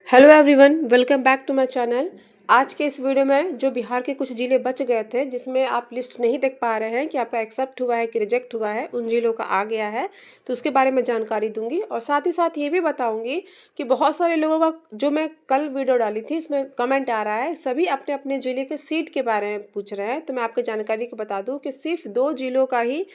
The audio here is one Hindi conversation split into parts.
Hello everyone, welcome back to my channel. आज के इस वीडियो में जो बिहार के कुछ ज़िले बच गए थे जिसमें आप लिस्ट नहीं देख पा रहे हैं कि आपका एक्सेप्ट हुआ है कि रिजेक्ट हुआ है, उन ज़िलों का आ गया है, तो उसके बारे में जानकारी दूंगी। और साथ ही साथ ये भी बताऊंगी कि बहुत सारे लोगों का जो मैं कल वीडियो डाली थी इसमें कमेंट आ रहा है, सभी अपने अपने ज़िले के सीट के बारे में पूछ रहे हैं। तो मैं आपको जानकारी को बता दूँ कि सिर्फ 2 ज़िलों का ही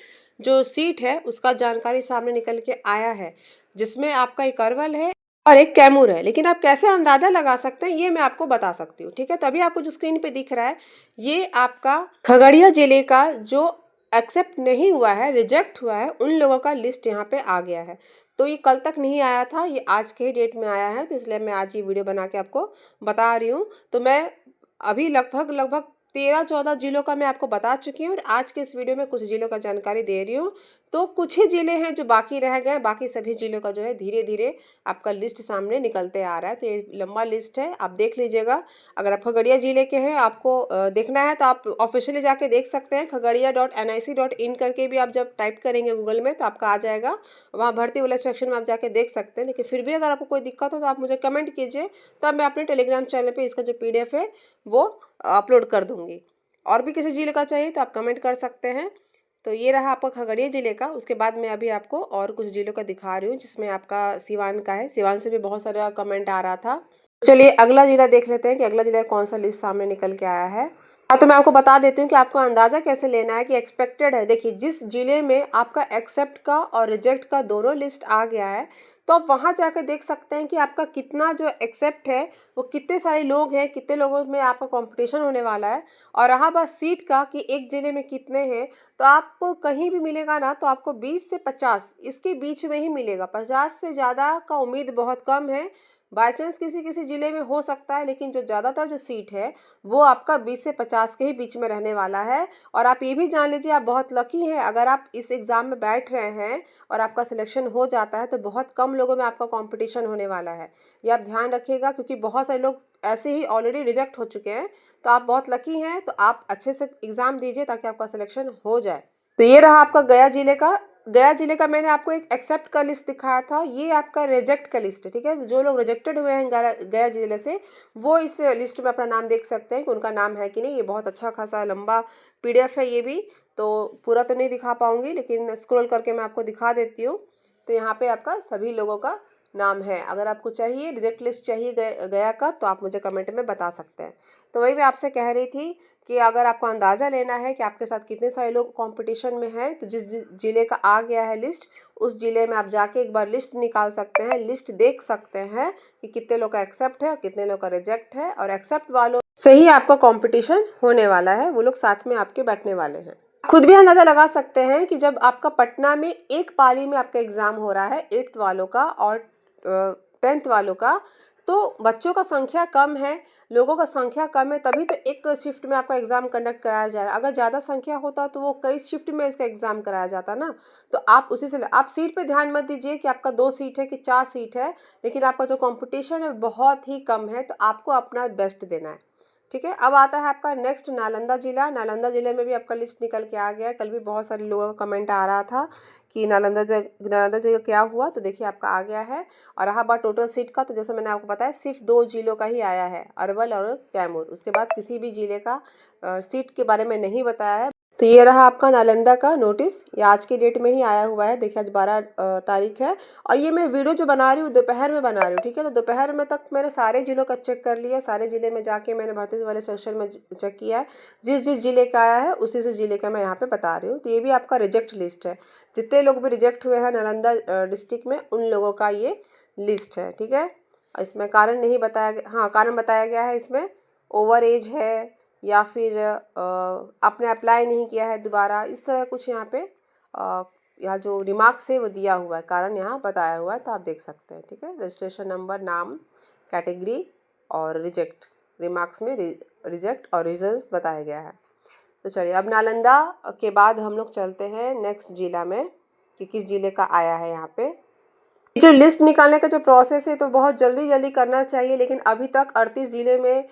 जो सीट है उसका जानकारी सामने निकल के आया है, जिसमें आपका एक अरवल है और एक कैमूर है। लेकिन आप कैसे अंदाजा लगा सकते हैं ये मैं आपको बता सकती हूँ, ठीक है। तभी आपको जो स्क्रीन पे दिख रहा है ये आपका खगड़िया जिले का जो एक्सेप्ट नहीं हुआ है, रिजेक्ट हुआ है, उन लोगों का लिस्ट यहाँ पे आ गया है। तो ये कल तक नहीं आया था, ये आज के ही डेट में आया है, तो इसलिए मैं आज ये वीडियो बना के आपको बता रही हूँ। तो मैं अभी लगभग 13-14 जिलों का मैं आपको बता चुकी हूँ और आज के इस वीडियो में कुछ जिलों का जानकारी दे रही हूँ। तो कुछ ही जिले हैं जो बाकी रह गए, बाकी सभी जिलों का जो है धीरे धीरे आपका लिस्ट सामने निकलते आ रहा है। तो ये लंबा लिस्ट है, आप देख लीजिएगा। अगर आप खगड़िया जिले के हैं, आपको देखना है तो आप ऑफिशियली जाके देख सकते हैं। खगड़िया.nic.in करके भी आप जब टाइप करेंगे गूगल में तो आपका आ जाएगा, वहाँ भर्ती वाले सेक्शन में आप जाके देख सकते हैं। लेकिन फिर भी अगर आपको कोई दिक्कत हो तो आप मुझे कमेंट कीजिए, तब मैं अपने टेलीग्राम चैनल पर इसका जो PDF है वो अपलोड कर दूँगी। और भी किसी जिले का चाहिए तो आप कमेंट कर सकते हैं। तो ये रहा आपका खगड़िया जिले का। उसके बाद मैं अभी आपको और कुछ जिलों का दिखा रही हूँ, जिसमें आपका सिवान का है। सिवान से भी बहुत सारा कमेंट आ रहा था। चलिए अगला जिला देख लेते हैं कि अगला जिला कौन सा लिस्ट सामने निकल के आया है। हाँ, तो मैं आपको बता देती हूँ कि आपको अंदाज़ा कैसे लेना है कि एक्सपेक्टेड है। देखिए, जिस जिले में आपका एक्सेप्ट का और रिजेक्ट का दोनों लिस्ट आ गया है, तो आप वहाँ जाकर देख सकते हैं कि आपका कितना जो एक्सेप्ट है वो कितने सारे लोग हैं, कितने लोगों में आपका कंपटीशन होने वाला है। और रहा बात सीट का कि एक ज़िले में कितने हैं, तो आपको कहीं भी मिलेगा ना तो आपको 20 से 50 इसके बीच में ही मिलेगा। 50 से ज़्यादा का उम्मीद बहुत कम है। बाई चांस किसी किसी ज़िले में हो सकता है, लेकिन जो ज़्यादातर जो सीट है वो आपका 20 से 50 के ही बीच में रहने वाला है। और आप ये भी जान लीजिए, आप बहुत लकी हैं अगर आप इस एग्ज़ाम में बैठ रहे हैं और आपका सिलेक्शन हो जाता है, तो बहुत कम लोगों में आपका कंपटीशन होने वाला है। ये आप ध्यान रखिएगा, क्योंकि बहुत सारे लोग ऐसे ही ऑलरेडी रिजेक्ट हो चुके हैं। तो आप बहुत लकी हैं, तो आप अच्छे से एग्ज़ाम दीजिए ताकि आपका सिलेक्शन हो जाए। तो ये रहा आपका गया जिले का। गया जिले का मैंने आपको एक एक्सेप्ट का लिस्ट दिखाया था, ये आपका रिजेक्ट का लिस्ट है, ठीक है। जो लोग रिजेक्टेड हुए हैं गया जिले से, वो इस लिस्ट में अपना नाम देख सकते हैं कि उनका नाम है कि नहीं। ये बहुत अच्छा खासा लंबा PDF है ये भी, तो पूरा तो नहीं दिखा पाऊंगी, लेकिन स्क्रॉल करके मैं आपको दिखा देती हूँ। तो यहाँ पे आपका सभी लोगों का नाम है। अगर आपको चाहिए रिजेक्ट लिस्ट चाहिए गया का, तो आप मुझे कमेंट में बता सकते हैं। तो वही मैं आपसे कह रही थी कि अगर आपको अंदाज़ा लेना है कि आपके साथ कितने सारे लोग कंपटीशन में हैं, तो जिस ज़िले का आ गया है लिस्ट, उस ज़िले में आप जाके एक बार लिस्ट निकाल सकते हैं, लिस्ट देख सकते हैं कि कितने लोग का एक्सेप्ट है और कितने लोग का रिजेक्ट है। और एक्सेप्ट वालों से ही आपका कंपटीशन होने वाला है, वो लोग साथ में आपके बैठने वाले हैं। खुद भी अंदाज़ा लगा सकते हैं कि जब आपका पटना में एक पाली में आपका एग्ज़ाम हो रहा है 8th वालों का और 10th वालों का, तो बच्चों का संख्या कम है, लोगों का संख्या कम है, तभी तो एक शिफ्ट में आपका एग्ज़ाम कंडक्ट कराया जा रहा है। अगर ज़्यादा संख्या होता तो वो कई शिफ्ट में इसका एग्ज़ाम कराया जाता ना। तो आप उसी से आप सीट पे ध्यान मत दीजिए कि आपका 2 सीट है कि 4 सीट है, लेकिन आपका जो कंपटीशन है बहुत ही कम है, तो आपको अपना बेस्ट देना है, ठीक है। अब आता है आपका नेक्स्ट नालंदा जिला। नालंदा जिले में भी आपका लिस्ट निकल के आ गया है। कल भी बहुत सारे लोगों का कमेंट आ रहा था कि नालंदा जगह क्या हुआ, तो देखिए आपका आ गया है। और रहा बात टोटल सीट का, तो जैसे मैंने आपको बताया सिर्फ 2 जिलों का ही आया है, अरवल और कैमूर। उसके बाद किसी भी जिले का सीट के बारे में नहीं बताया है। तो ये रहा आपका नालंदा का नोटिस, ये आज की डेट में ही आया हुआ है। देखिए आज 12 तारीख है, और ये मैं वीडियो जो बना रही हूँ दोपहर में बना रही हूँ, ठीक है। तो दोपहर में तक मैंने सारे जिलों का चेक कर लिया, सारे जिले में जाके मैंने भर्ती वाले सेक्शन में चेक किया है। जिस जिस जिले का आया है उसी से जिले का मैं यहाँ पे बता रही हूँ। तो ये भी आपका रिजेक्ट लिस्ट है, जितने लोग भी रिजेक्ट हुए हैं नालंदा डिस्ट्रिक्ट में, उन लोगों का ये लिस्ट है, ठीक है। इसमें कारण नहीं बताया गया, हाँ कारण बताया गया है इसमें, ओवर एज है या फिर आपने अप्लाई नहीं किया है दोबारा, इस तरह कुछ यहाँ पे यहाँ जो रिमार्क्स है वो दिया हुआ है, कारण यहाँ बताया हुआ है, तो आप देख सकते हैं, ठीक है। रजिस्ट्रेशन नंबर, नाम, कैटेगरी और रिजेक्ट, रिमार्क्स में रिजेक्ट और रीजंस बताया गया है। तो चलिए अब नालंदा के बाद हम लोग चलते हैं नेक्स्ट जिला में कि किस जिले का आया है। यहाँ पे जो लिस्ट निकालने का जो प्रोसेस है तो बहुत जल्दी जल्दी करना चाहिए, लेकिन अभी तक 38 जिले में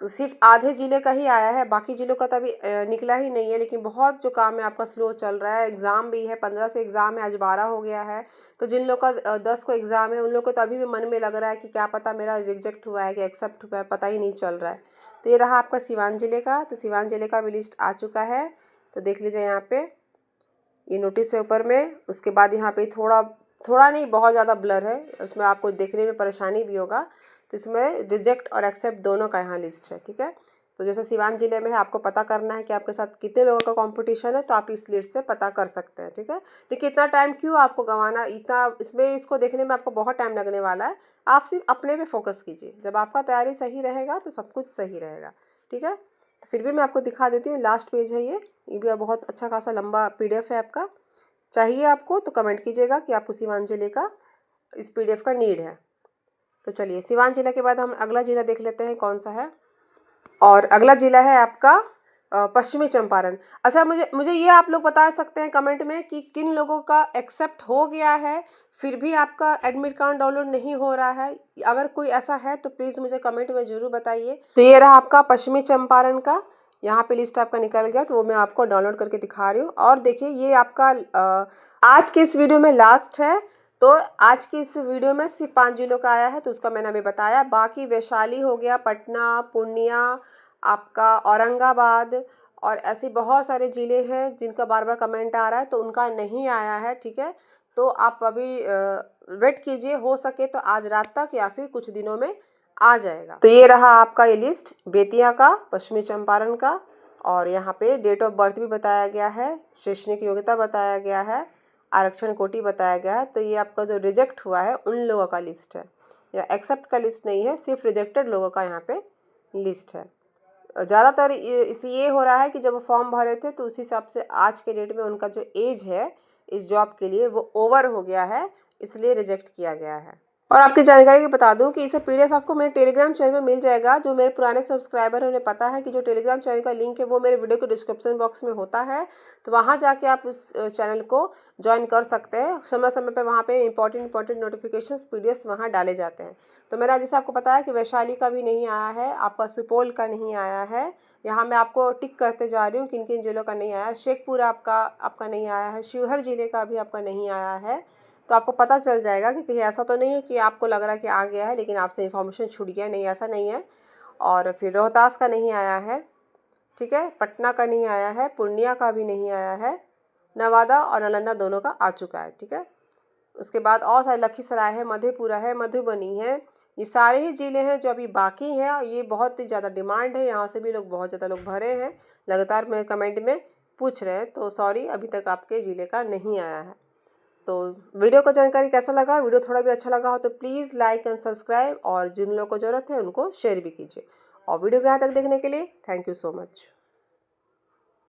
सिर्फ आधे ज़िले का ही आया है, बाकी ज़िलों का तो अभी निकला ही नहीं है। लेकिन बहुत जो काम है आपका स्लो चल रहा है। एग्ज़ाम भी है, 15 से एग्ज़ाम है, आज 12 हो गया है। तो जिन लोग का 10 को एग्ज़ाम है उन लोग को तो अभी भी मन में लग रहा है कि क्या पता मेरा रिजेक्ट हुआ है कि एक्सेप्ट हुआ है, पता ही नहीं चल रहा है। तो ये रहा आपका सिवान ज़िले का। तो सिवान ज़िले का भी लिस्ट आ चुका है, तो देख लीजिए यहाँ पे ये नोटिस है ऊपर में। उसके बाद यहाँ पे थोड़ा नहीं, बहुत ज़्यादा ब्लर है, उसमें आपको देखने में परेशानी भी होगा। तो इसमें रिजेक्ट और एक्सेप्ट दोनों का यहाँ लिस्ट है, ठीक है। तो जैसे सिवान ज़िले में है, आपको पता करना है कि आपके साथ कितने लोगों का कंपटीशन है, तो आप इस लिस्ट से पता कर सकते हैं, ठीक है। लेकिन इतना टाइम क्यों आपको गंवाना, इतना इसमें इसको देखने में आपको बहुत टाइम लगने वाला है। आप सिर्फ अपने पे फोकस कीजिए, जब आपका तैयारी सही रहेगा तो सब कुछ सही रहेगा, ठीक है। तो फिर भी मैं आपको दिखा देती हूँ, लास्ट पेज है ये भी बहुत अच्छा खासा लंबा PDF है आपका। चाहिए आपको तो कमेंट कीजिएगा कि आपको सिवान ज़िले का इस PDF का नीड है। तो चलिए, सिवान ज़िला के बाद हम अगला ज़िला देख लेते हैं कौन सा है। और अगला ज़िला है आपका पश्चिमी चंपारण। अच्छा, मुझे ये आप लोग बता सकते हैं कमेंट में कि किन लोगों का एक्सेप्ट हो गया है फिर भी आपका एडमिट कार्ड डाउनलोड नहीं हो रहा है। अगर कोई ऐसा है तो प्लीज़ मुझे कमेंट में ज़रूर बताइए। तो ये रहा आपका पश्चिमी चंपारण का, यहाँ पे लिस्ट आपका निकल गया, तो वो मैं आपको डाउनलोड करके दिखा रही हूँ। और देखिए ये आपका आज के इस वीडियो में लास्ट है। तो आज की इस वीडियो में सिर्फ 5 जिलों का आया है, तो उसका मैंने अभी बताया। बाकी वैशाली हो गया, पटना, पूर्णिया, आपका औरंगाबाद और ऐसे बहुत सारे ज़िले हैं जिनका बार बार कमेंट आ रहा है, तो उनका नहीं आया है, ठीक है। तो आप अभी वेट कीजिए, हो सके तो आज रात तक या फिर कुछ दिनों में आ जाएगा। तो ये रहा आपका ये लिस्ट बेतिया का, पश्चिमी चंपारण का। और यहाँ पे डेट ऑफ बर्थ भी बताया गया है, शैक्षणिक योग्यता बताया गया है, आरक्षण कोटि बताया गया है। तो ये आपका जो रिजेक्ट हुआ है उन लोगों का लिस्ट है, या एक्सेप्ट का लिस्ट नहीं है, सिर्फ रिजेक्टेड लोगों का यहाँ पे लिस्ट है। ज़्यादातर ये हो रहा है कि जब वो फॉर्म भरे थे तो उस हिसाब से आज के डेट में उनका जो एज है इस जॉब के लिए वो ओवर हो गया है, इसलिए रिजेक्ट किया गया है। और आपकी जानकारी के बता दूं कि इसे PDF आपको मेरे टेलीग्राम चैनल में मिल जाएगा। जो मेरे पुराने सब्सक्राइबर हैं उन्हें पता है कि जो टेलीग्राम चैनल का लिंक है वो मेरे वीडियो के डिस्क्रिप्शन बॉक्स में होता है। तो वहां जाके आप उस चैनल को ज्वाइन कर सकते हैं। समय समय पर वहां पे इंपॉर्टेंट नोटिफिकेशंस PDFs वहां डाले जाते हैं। तो मैंने जैसे आपको बताया कि वैशाली का भी नहीं आया है, आपका सुपौल का नहीं आया है। यहाँ मैं आपको टिक करते जा रही हूँ किन किन जिलों का नहीं आया है। शेखपुरा आपका नहीं आया है, शिवहर जिले का भी आपका नहीं आया है। तो आपको पता चल जाएगा कि कहीं ऐसा तो नहीं है कि आपको लग रहा है कि आ गया है लेकिन आपसे इन्फॉर्मेशन छूट गया, नहीं ऐसा नहीं है। और फिर रोहतास का नहीं आया है, ठीक है, पटना का नहीं आया है, पूर्णिया का भी नहीं आया है, नवादा और नालंदा दोनों का आ चुका है, ठीक है। उसके बाद और सारे लखीसराय है, मधेपुरा है, मधुबनी है, ये सारे ही ज़िले हैं जो अभी बाकी हैं। और ये बहुत ही ज़्यादा डिमांड है, यहाँ से भी लोग बहुत ज़्यादा लोग भरे हैं, लगातार मेरे कमेंट में पूछ रहे हैं। तो सॉरी, अभी तक आपके ज़िले का नहीं आया है। तो वीडियो को जानकारी कैसा लगा, वीडियो थोड़ा भी अच्छा लगा हो तो प्लीज़ लाइक एंड सब्सक्राइब, और जिन लोगों को ज़रूरत है उनको शेयर भी कीजिए। और वीडियो को यहाँ तक देखने के लिए थैंक यू सो मच।